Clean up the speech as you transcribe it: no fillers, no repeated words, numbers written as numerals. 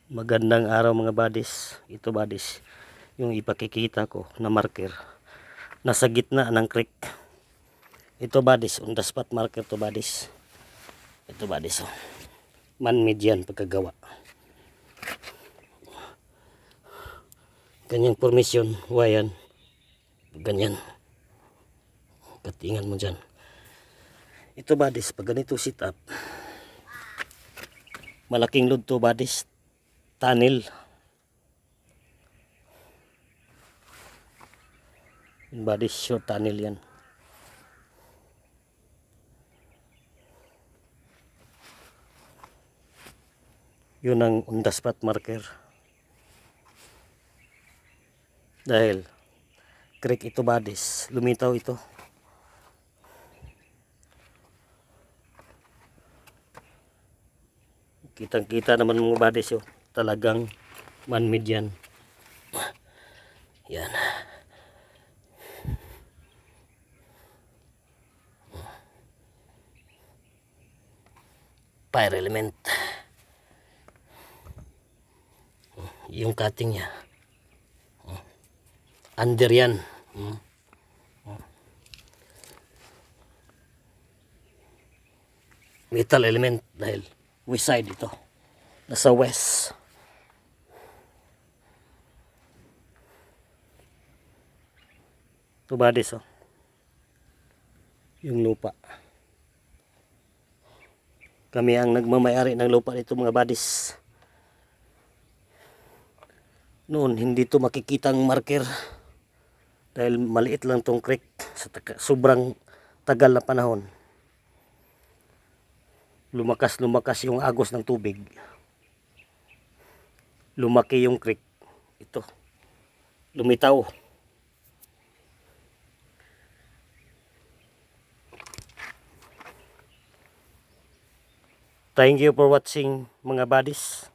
Magandang araw mga buddies. Ito buddies, yung ipakikita ko na marker. Nasa gitna ng creek. Ito buddies, on the spot marker to buddies. Ito buddies, oh. Man-made yan pagkagawa. Ganyang formation, wayan. Ganyan. Katingan mo dyan. Ito buddies, pag ganito sit up, malaking load to buddies. Tunnel. Body short tunnel yan. Yun ang on the spot marker. Dahil creek ito buddies, lumitaw ito. Kitang kita naman mga buddies yun. Talagang man-made yan. Yan. Fire element. Yung cutting niya. Under yan. Metal element dahil west side ito. Nasa west. Ito buddies, oh. Yung lupa. Kami ang nagmamayari ng lupa nito mga buddies. Noon hindi to makikitang marker dahil maliit lang tong creek sa sobrang tagal na panahon. Lumakas yung agos ng tubig. Lumaki yung creek. Ito. Lumitaw. Thank you for watching mga buddies.